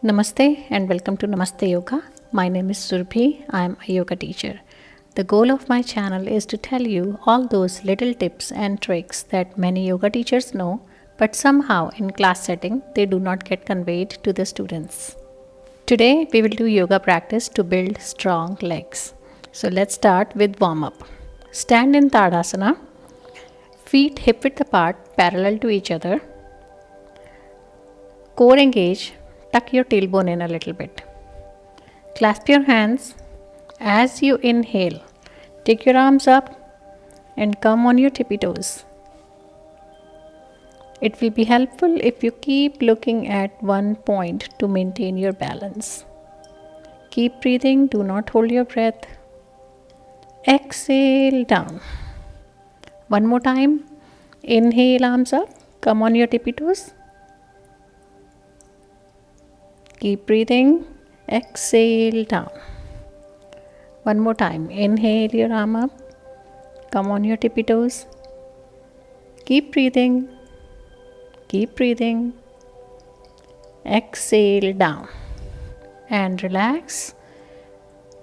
Namaste and welcome to Namaste Yoga. My name is Surbhi. I am a yoga teacher. The goal of my channel is to tell you all those little tips and tricks that many yoga teachers know, but somehow in class setting they do not get conveyed to the students. Today we will do yoga practice to build strong legs. So let's start with warm up. Stand in Tadasana. Feet hip width apart, parallel to each other. Core engage. Tuck your tailbone in a little bit. Clasp your hands. As you inhale, take your arms up and come on your tippy toes. It will be helpful if you keep looking at one point to maintain your balance. Keep breathing, do not hold your breath. Exhale down. One more time. Inhale, arms up, come on your tippy toes. Keep breathing. Exhale down. One more time. Inhale your arm up. Come on your tippy toes. Keep breathing. Keep breathing. Exhale down. And relax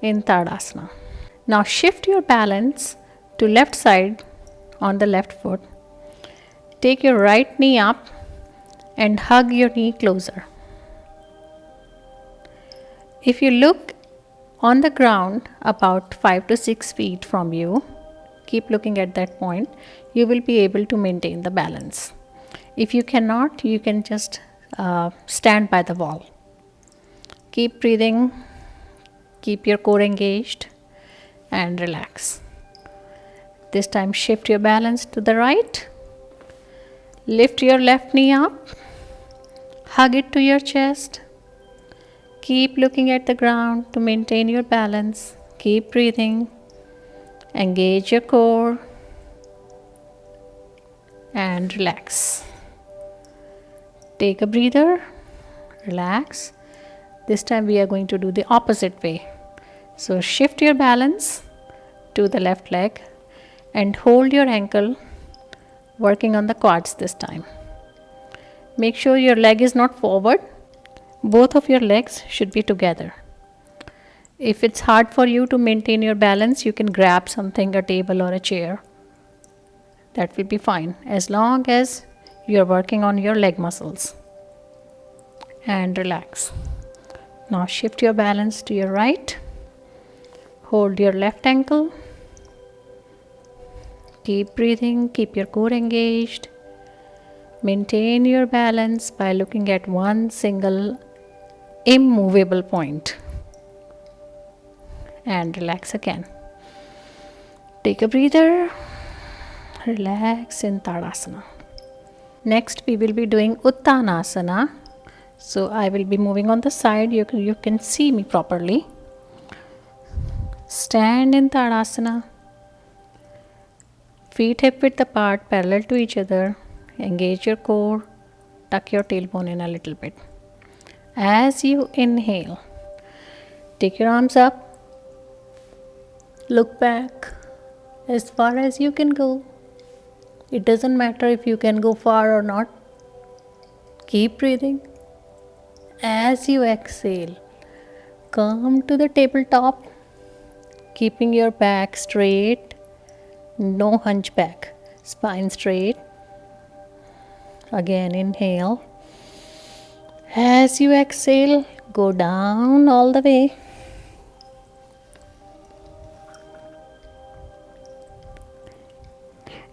in Tadasana. Now shift your balance to left side on the left foot. Take your right knee up and hug your knee closer. If you look on the ground about 5 to 6 feet from you, keep looking at that point, you will be able to maintain the balance. If you cannot, you can just stand by the wall. Keep breathing, keep your core engaged and relax. This time shift your balance to the right. Lift your left knee up, hug it to your chest. Keep looking at the ground to maintain your balance. Keep breathing. Engage your core and relax. Take a breather. Relax. This time we are going to do the opposite way. So shift your balance to the left leg and hold your ankle, working on the quads this time. Make sure your leg is not forward. Both of your legs should be together. If it's hard for you to maintain your balance, you can grab something, a table or a chair. That will be fine as long as you're working on your leg muscles. And relax. Now shift your balance to your right. Hold your left ankle. Keep breathing, keep your core engaged. Maintain your balance by looking at one single immovable point. And relax again. Take a breather. Relax in Tadasana. Next we will be doing Uttanasana. So I will be moving on the side. You can see me properly. Stand in Tadasana. Feet hip width apart, parallel to each other. Engage your core. Tuck your tailbone in a little bit. As you inhale, take your arms up. Look back as far as you can go. It doesn't matter if you can go far or not. Keep breathing. As you exhale, come to the tabletop, keeping your back straight, no hunchback, spine straight. Again, inhale. As you exhale, go down all the way.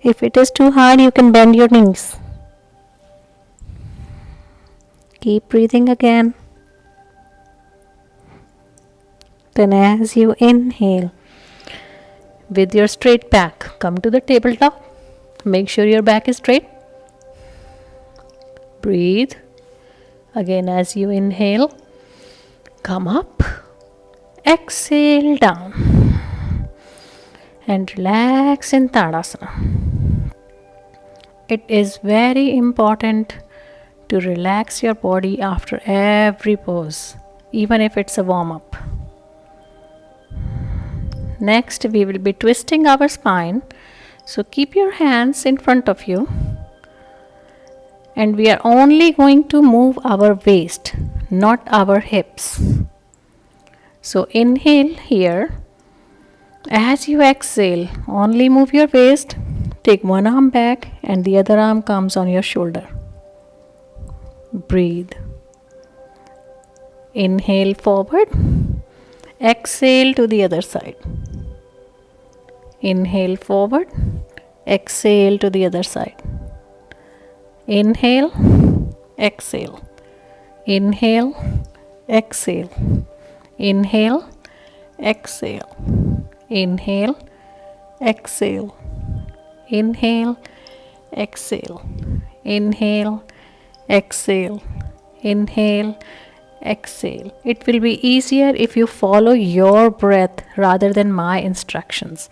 If it is too hard, you can bend your knees. Keep breathing again. Then as you inhale, with your straight back, come to the tabletop. Make sure your back is straight. Breathe. Again, as you inhale, come up, exhale down, and relax in Tadasana. It is very important to relax your body after every pose, even if it's a warm-up. Next, we will be twisting our spine. So keep your hands in front of you. And we are only going to move our waist, not our hips. So inhale here. As you exhale, only move your waist. Take one arm back and the other arm comes on your shoulder. Breathe. Inhale forward. Exhale to the other side. Inhale forward. Exhale to the other side. Inhale. Exhale. Inhale. Exhale. Inhale. Exhale. Inhale. Exhale. Inhale. Exhale. Inhale. Exhale. Inhale. Exhale. It will be easier if you follow your breath rather than my instructions,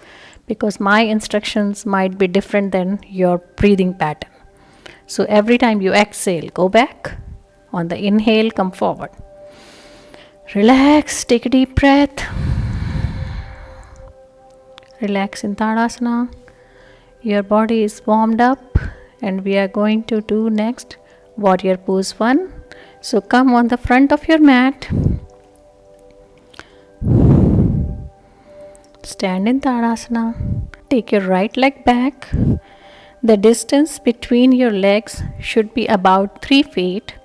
because my instructions might be different than your breathing pattern. So every time you exhale, go back. On the inhale, come forward. Relax, take a deep breath. Relax in Tadasana. Your body is warmed up and we are going to do next Warrior Pose 1. So come on the front of your mat. Stand in Tadasana. Take your right leg back. The distance between your legs should be about 3 feet,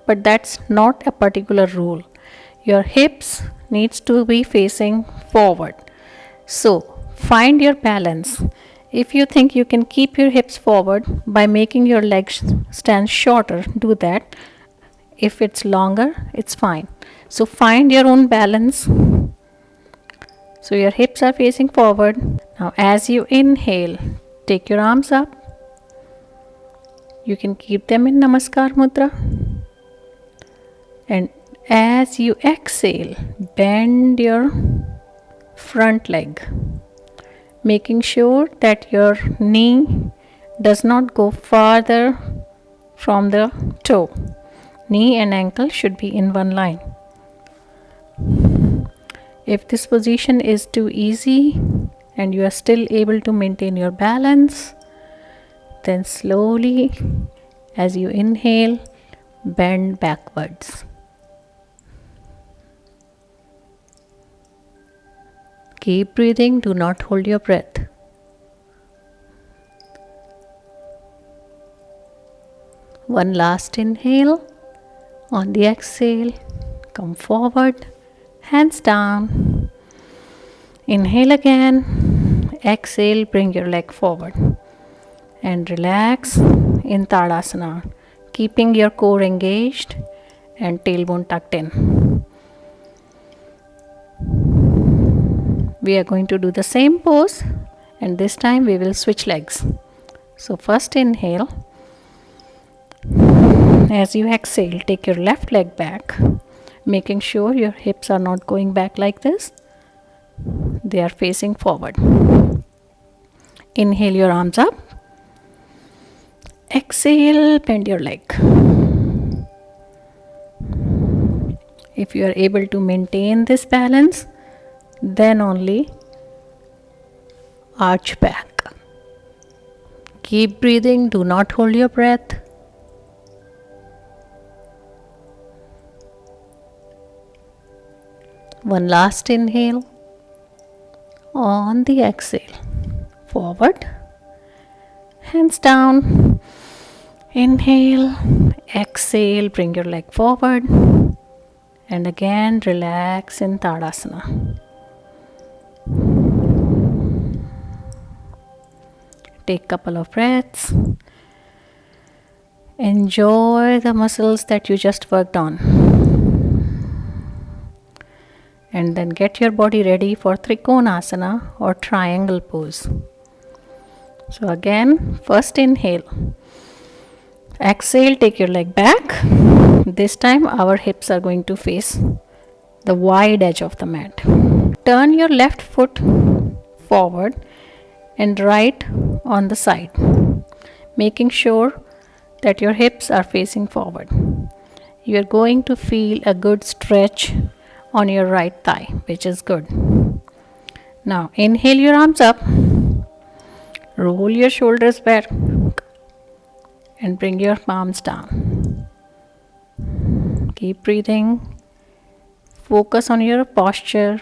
but that's not a particular rule. Your hips needs to be facing forward. So find your balance. If you think you can keep your hips forward by making your legs stand shorter, do that. If it's longer, it's fine. So find your own balance. So your hips are facing forward. Now as you inhale, take your arms up. You can keep them in Namaskar Mudra. And as you exhale, bend your front leg, making sure that your knee does not go farther from the toe. Knee and ankle should be in one line. If this position is too easy and you are still able to maintain your balance, then slowly, as you inhale, bend backwards. Keep breathing, do not hold your breath. One last inhale. On the exhale, come forward, hands down. Inhale again. Exhale, bring your leg forward. And relax in Tadasana, keeping your core engaged and tailbone tucked in. We are going to do the same pose, and this time we will switch legs. So first inhale. As you exhale, take your left leg back, making sure your hips are not going back like this. They are facing forward. Inhale your arms up. Exhale, bend your leg. If you are able to maintain this balance, then only arch back. Keep breathing, do not hold your breath. One last inhale. On the exhale, forward, hands down. Inhale, exhale, bring your leg forward. And again, relax in Tadasana. Take a couple of breaths. Enjoy the muscles that you just worked on. And then get your body ready for Trikonasana or triangle pose. So again, first inhale. Exhale, take your leg back. This time our hips are going to face the wide edge of the mat. Turn your left foot forward and right on the side, making sure that your hips are facing forward. You are going to feel a good stretch on your right thigh, which is good. Now inhale your arms up, roll your shoulders back and bring your palms down. Keep breathing. Focus on your posture.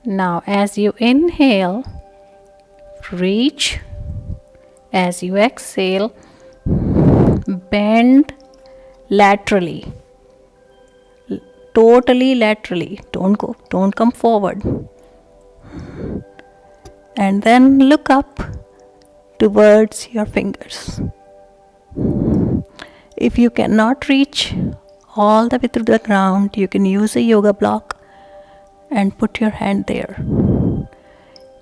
Now, as you inhale, reach. As you exhale, bend laterally. Totally laterally. Don't come forward. And then look up towards your fingers. If you cannot reach all the way to the ground, you can use a yoga block and put your hand there.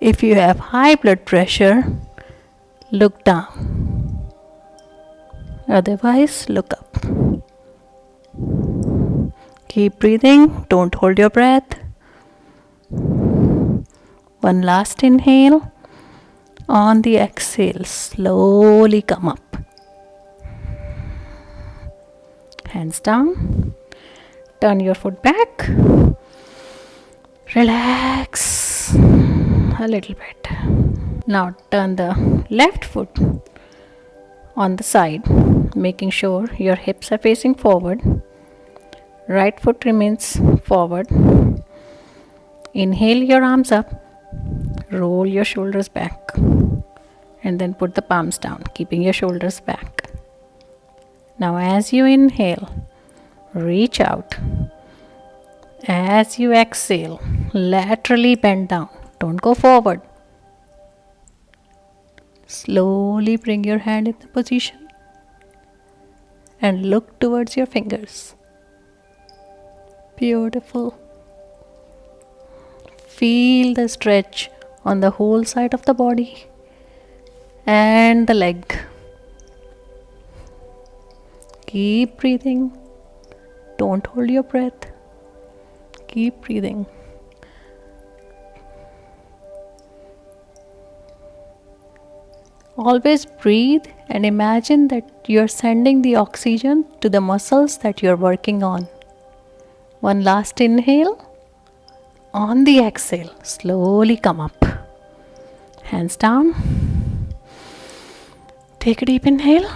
If you have high blood pressure, look down. Otherwise, look up. Keep breathing. Don't hold your breath. One last inhale. On the exhale, slowly come up. Hands down. Turn your foot back. Relax a little bit. Now turn the left foot on the side, making sure your hips are facing forward. Right foot remains forward. Inhale your arms up. Roll your shoulders back. And then put the palms down, keeping your shoulders back. Now as you inhale, reach out. As you exhale, laterally bend down. Don't go forward. Slowly bring your hand in the position and look towards your fingers. Beautiful. Feel the stretch on the whole side of the body and the leg. Keep breathing. Don't hold your breath. Keep breathing. Always breathe and imagine that you are sending the oxygen to the muscles that you are working on. One last inhale. On the exhale, slowly come up. Hands down. Take a deep inhale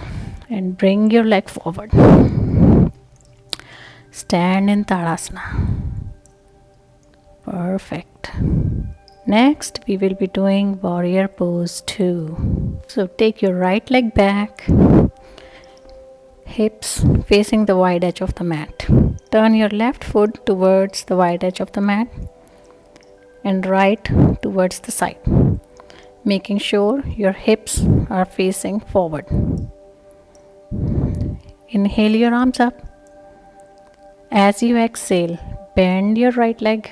and bring your leg forward. Stand in Tadasana. Perfect. Next, we will be doing warrior pose 2. So take your right leg back, hips facing the wide edge of the mat. Turn your left foot towards the wide edge of the mat and right towards the side, making sure your hips are facing forward. Inhale your arms up. As you exhale, bend your right leg.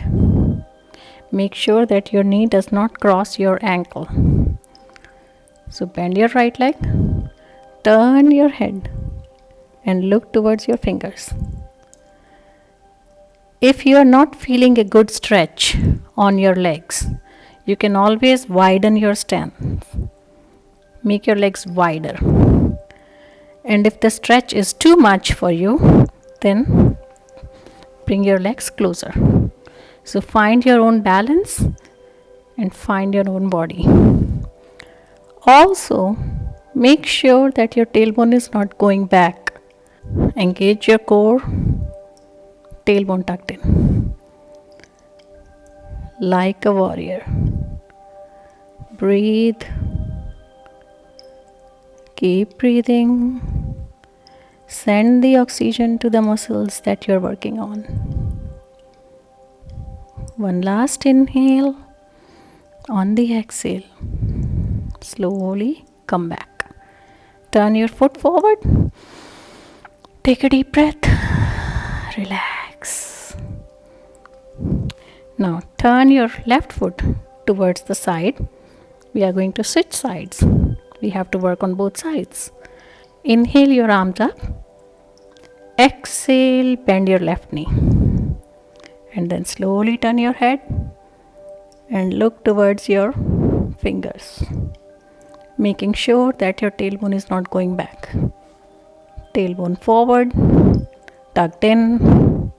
Make sure that your knee does not cross your ankle. So bend your right leg, turn your head and look towards your fingers. If you are not feeling a good stretch on your legs, you can always widen your stance. Make your legs wider. And if the stretch is too much for you, then bring your legs closer. So find your own balance and find your own body. Also, make sure that your tailbone is not going back. Engage your core, tailbone tucked in. Like a warrior. Breathe. Keep breathing. Send the oxygen to the muscles that you're working on. One last inhale. On the exhale, slowly come back. Turn your foot forward. Take a deep breath. Relax. Now turn your left foot towards the side. We are going to switch sides. We have to work on both sides. Inhale your arms up. Exhale, bend your left knee. And then slowly turn your head and look towards your fingers, making sure that your tailbone is not going back. Tailbone forward, tucked in.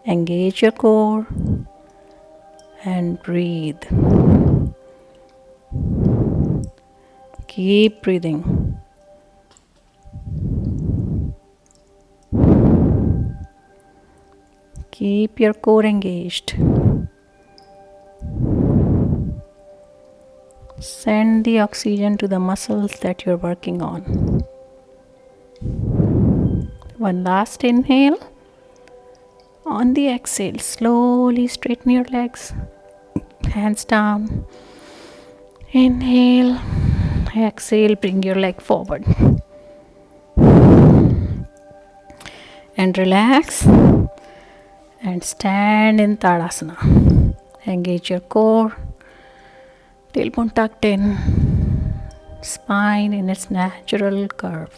Engage your core and breathe. Keep breathing. Keep your core engaged. Send the oxygen to the muscles that you're working on. One last inhale. On the exhale, slowly straighten your legs. Hands down. Inhale. Exhale, bring your leg forward. And relax. And stand in Tadasana. Engage your core. Tailbone tucked in. Spine in its natural curve.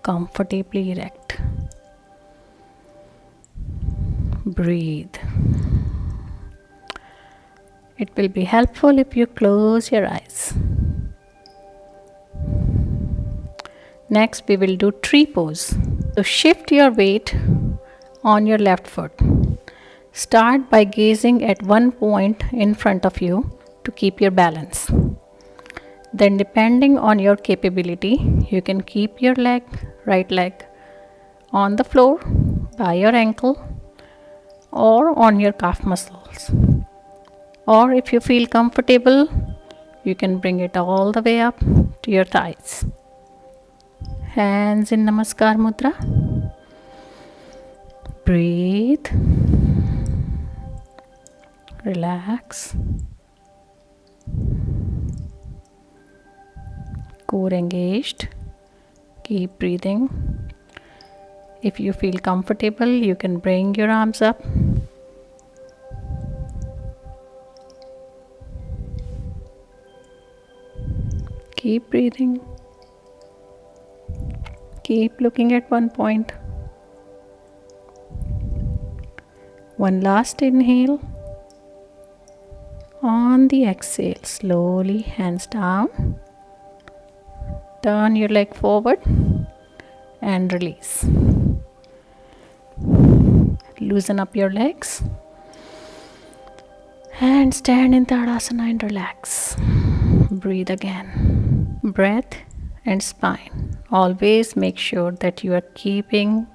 Comfortably erect. Breathe. It will be helpful if you close your eyes. Next, we will do tree pose. So shift your weight on your left foot. Start by gazing at one point in front of you to keep your balance. Then, depending on your capability, you can keep your right leg on the floor by your ankle or on your calf muscles. Or if you feel comfortable, you can bring it all the way up to your thighs. Hands in Namaskar Mudra. Breathe. Relax. Core engaged. Keep breathing. If you feel comfortable, you can bring your arms up. Keep breathing. Keep looking at one point. One last inhale. On the exhale, slowly hands down. Turn your leg forward and release. Loosen up your legs and stand in Tadasana and relax. Breathe again. Breath and spine. Always make sure that you are keeping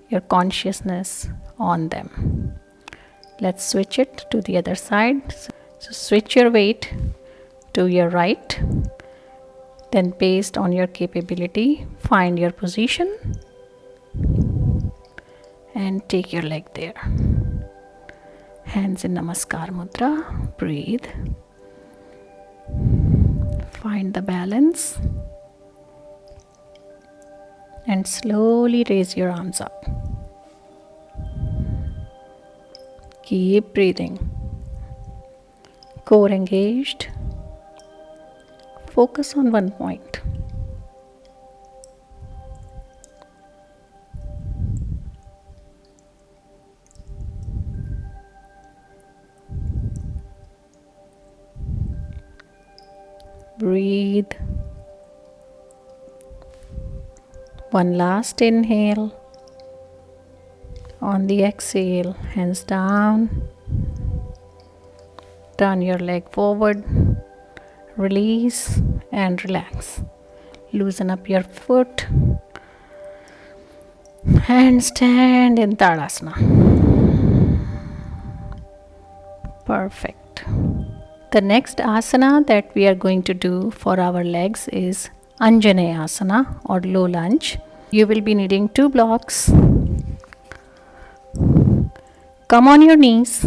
your consciousness on them. Let's switch it to the other side. So switch your weight to your right. Then based on your capability, find your position and take your leg there. Hands in Namaskar Mudra. Breathe. Find the balance. And slowly raise your arms up. Keep breathing. Core engaged. Focus on one point. Breathe. One last inhale. On the exhale, hands down. Turn your leg forward. Release and relax. Loosen up your foot. And stand in Tadasana. Perfect. The next asana that we are going to do for our legs is Anjaneyasana asana or low lunge. You will be needing 2 blocks. Come on your knees.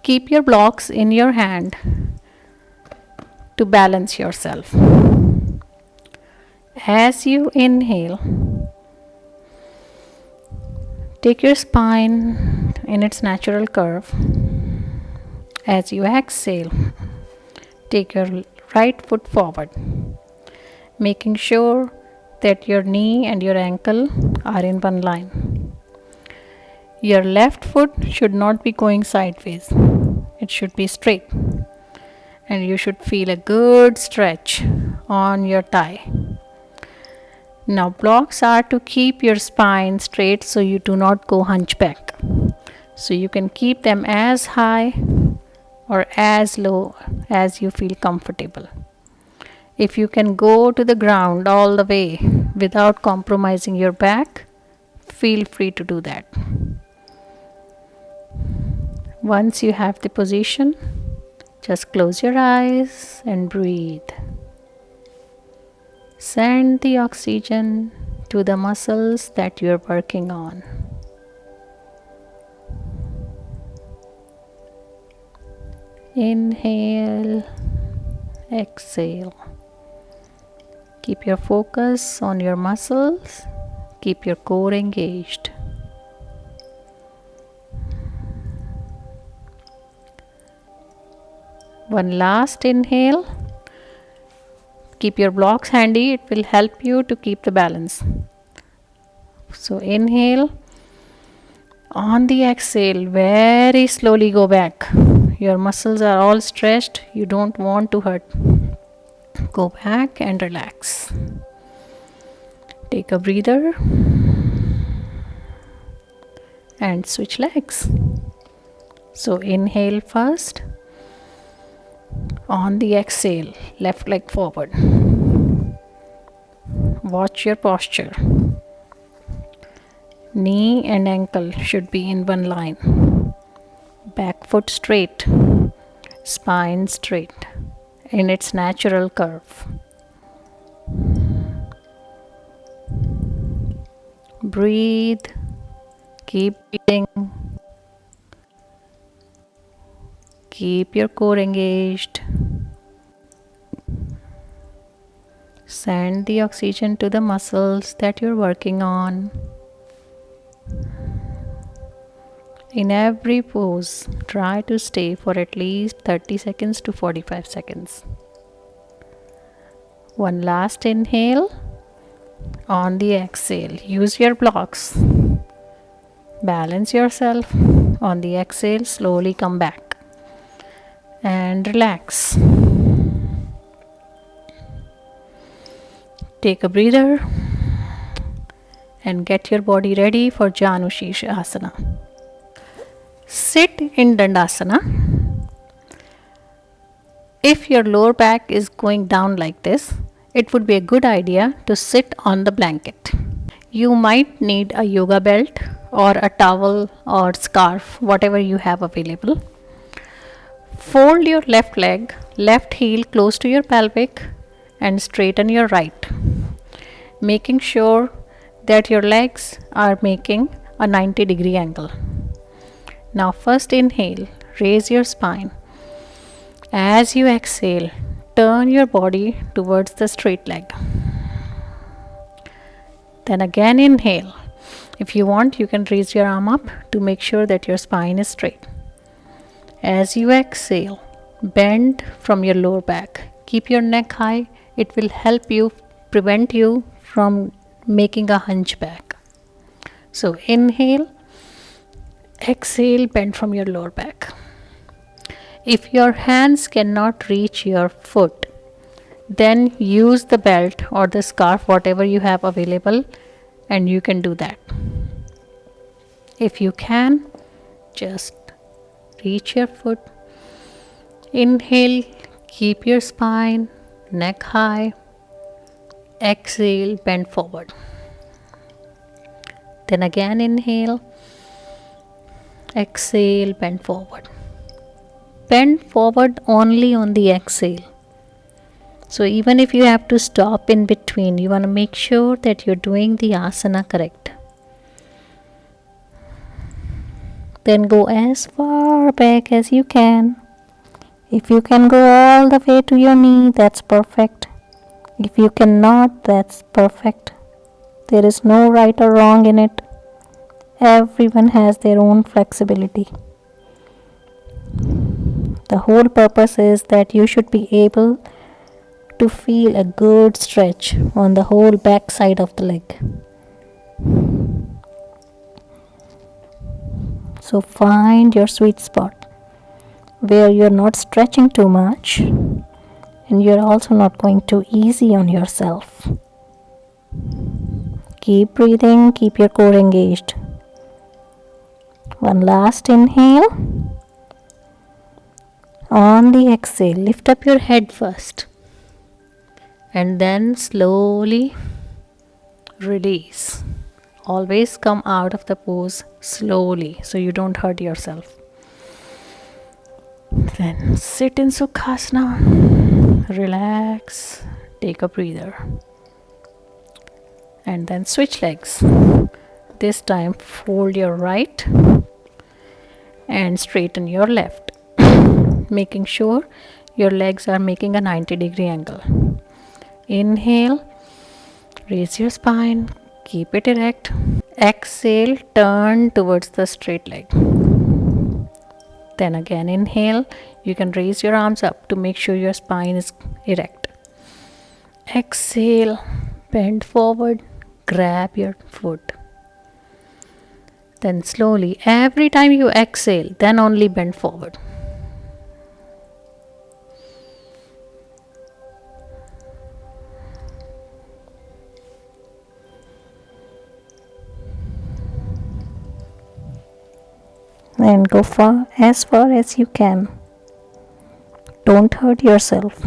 Keep your blocks in your hand to balance yourself. As you inhale, take your spine in its natural curve. As you exhale, take your right foot forward, making sure that your knee and your ankle are in one line. Your left foot should not be going sideways. It should be straight. And you should feel a good stretch on your thigh. Now blocks are to keep your spine straight so you do not go hunchback. So you can keep them as high or as low as you feel comfortable. If you can go to the ground all the way without compromising your back, feel free to do that. Once you have the position, just close your eyes and breathe. Send the oxygen to the muscles that you're working on. Inhale, exhale. Keep your focus on your muscles. Keep your core engaged. One last inhale. Keep your blocks handy, it will help you to keep the balance. So inhale. On the exhale, very slowly go back. Your muscles are all stretched, you don't want to hurt. Go back and relax. Take a breather and switch legs. So inhale first. On the exhale, left leg forward. Watch your posture. Knee and ankle should be in one line. Back foot straight. Spine straight in its natural curve. Breathe. Keep breathing. Keep your core engaged. Send the oxygen to the muscles that you're working on. In every pose, try to stay for at least 30 seconds to 45 seconds. One last inhale. On the exhale, use your blocks. Balance yourself. On the exhale, slowly come back. And relax. Take a breather and get your body ready for Janushirsha asana. Sit in Dandasana. If your lower back is going down like this, it would be a good idea to sit on the blanket. You might need a yoga belt or a towel or scarf, whatever you have available. Fold your left leg, left heel close to your pelvic and straighten your right, making sure that your legs are making a 90-degree angle. Now first inhale, raise your spine. As you exhale, turn your body towards the straight leg. Then again inhale. If you want, you can raise your arm up to make sure that your spine is straight. As you exhale, bend from your lower back. Keep your neck high. It will help you prevent you from making a hunchback. So inhale, exhale, bend from your lower back. If your hands cannot reach your foot, then use the belt or the scarf, whatever you have available, and you can do that. If you can, just reach your foot. Inhale, keep your spine, neck high. Exhale, bend forward. Then again inhale. Exhale, bend forward. Bend forward only on the exhale. So even if you have to stop in between, you want to make sure that you're doing the asana correct. Then go as far back as you can. If you can go all the way to your knee, that's perfect. If you cannot, that's perfect. There is no right or wrong in it. Everyone has their own flexibility. The whole purpose is that you should be able to feel a good stretch on the whole back side of the leg. So find your sweet spot where you're not stretching too much and you're also not going too easy on yourself. Keep breathing, keep your core engaged. One last inhale. On the exhale, lift up your head first and then slowly release. Always come out of the pose slowly so you don't hurt yourself. Then sit in Sukhasana, relax, take a breather, and then switch legs. This time fold your right and straighten your left, making sure your legs are making a 90-degree angle. Inhale, raise your spine, keep it erect. Exhale, turn towards the straight leg. Then again inhale, you can raise your arms up to make sure your spine is erect. Exhale, bend forward, grab your foot. Then slowly, every time you exhale, then only bend forward. And go as far as you can. Don't hurt yourself.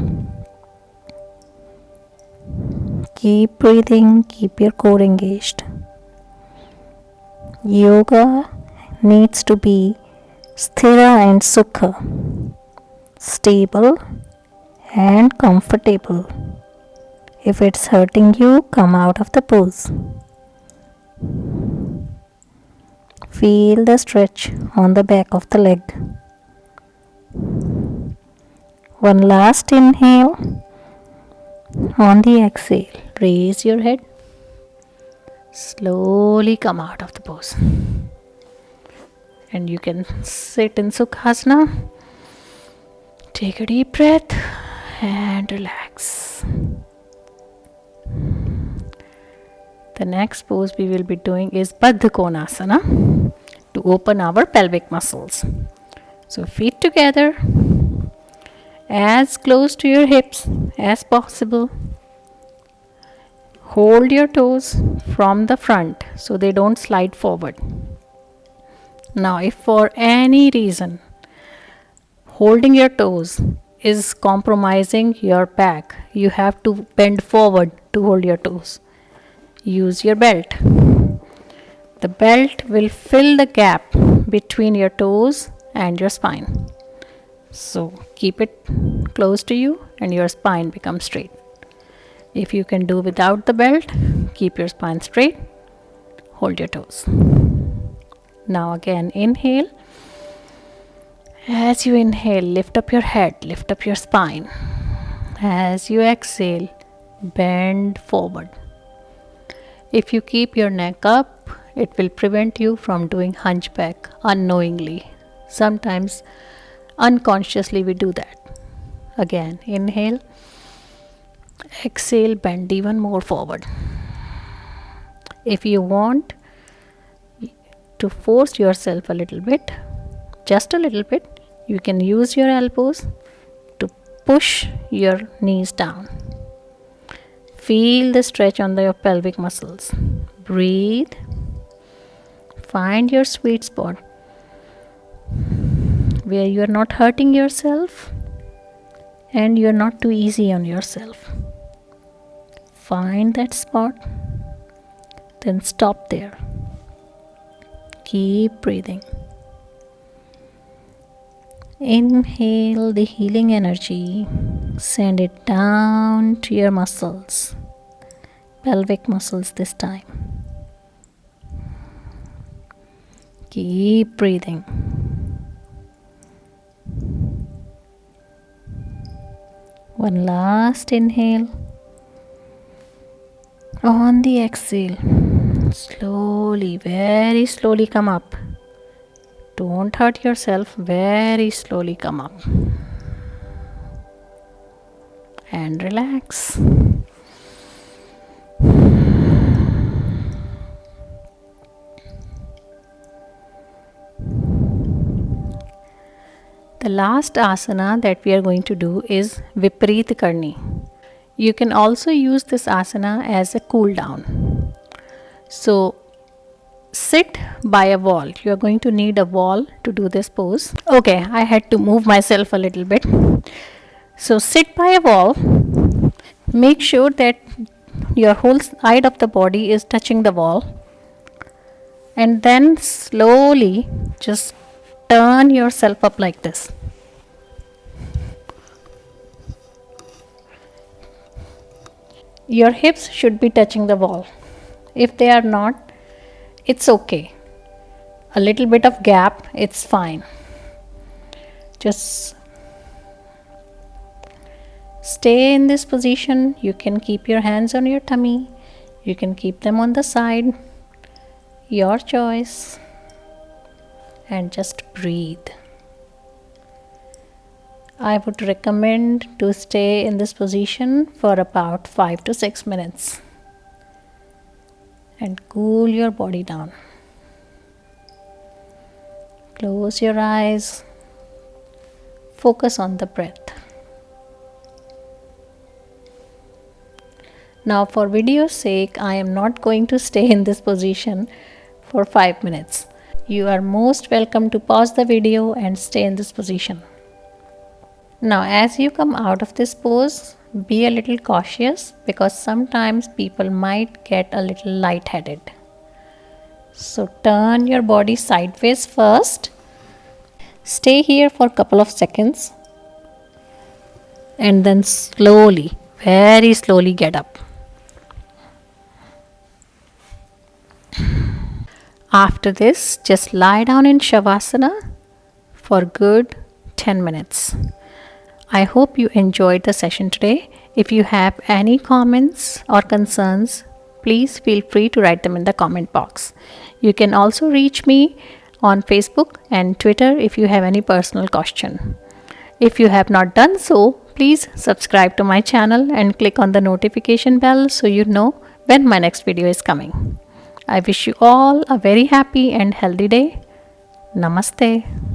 Keep breathing, keep your core engaged. Yoga needs to be sthira and sukha, stable and comfortable. If it's hurting you, come out of the pose. Feel the stretch on the back of the leg. One last inhale. On the exhale, raise your head. Slowly come out of the pose. And you can sit in Sukhasana. Take a deep breath and relax. The next pose we will be doing is Baddha Konasana to open our pelvic muscles. So feet together, as close to your hips as possible. Hold your toes from the front so they don't slide forward. Now, if for any reason holding your toes is compromising your back, you have to bend forward to hold your toes. Use your belt. The belt will fill the gap between your toes and your spine. So keep it close to you and your spine becomes straight. If you can do without the belt, keep your spine straight. Hold your toes. Now again inhale. As you inhale, lift up your head, lift up your spine. As you exhale, bend forward. If you keep your neck up, it will prevent you from doing hunchback unknowingly. Sometimes unconsciously we do that. Again, inhale. Exhale, bend even more forward. If you want to force yourself a little bit, just a little bit, you can use your elbows to push your knees down. Feel the stretch on your pelvic muscles. Breathe. Find your sweet spot where you are not hurting yourself and you are not too easy on yourself. Find that spot, then stop there. Keep breathing. Inhale the healing energy, send it down to your muscles, pelvic muscles this time. Keep breathing. One last inhale. On the exhale, slowly, very slowly come up. Don't hurt yourself, very slowly come up. And relax. The last asana that we are going to do is Viparit Karni. You can also use this asana as a cool down. So sit by a wall. You are going to need a wall to do this pose. Okay, I had to move myself a little bit. So sit by a wall. Make sure that your whole side of the body is touching the wall. And then slowly just turn yourself up like this. Your hips should be touching the wall. If they are not, it's okay. A little bit of gap, it's fine. Just stay in this position. You can keep your hands on your tummy. You can keep them on the side. Your choice. And just breathe. I would recommend to stay in this position for about 5 to 6 minutes and cool your body down. Close your eyes. Focus on the breath. Now for video's sake, I am not going to stay in this position for 5 minutes. You are most welcome to pause the video and stay in this position. Now as you come out of this pose, be a little cautious because sometimes people might get a little lightheaded. So turn your body sideways first. Stay here for a couple of seconds and then slowly, very slowly get up. After this, just lie down in Shavasana for good 10 minutes. I hope you enjoyed the session today. If you have any comments or concerns, please feel free to write them in the comment box. You can also reach me on Facebook and Twitter if you have any personal question. If you have not done so, please subscribe to my channel and click on the notification bell so you know when my next video is coming. I wish you all a very happy and healthy day. Namaste.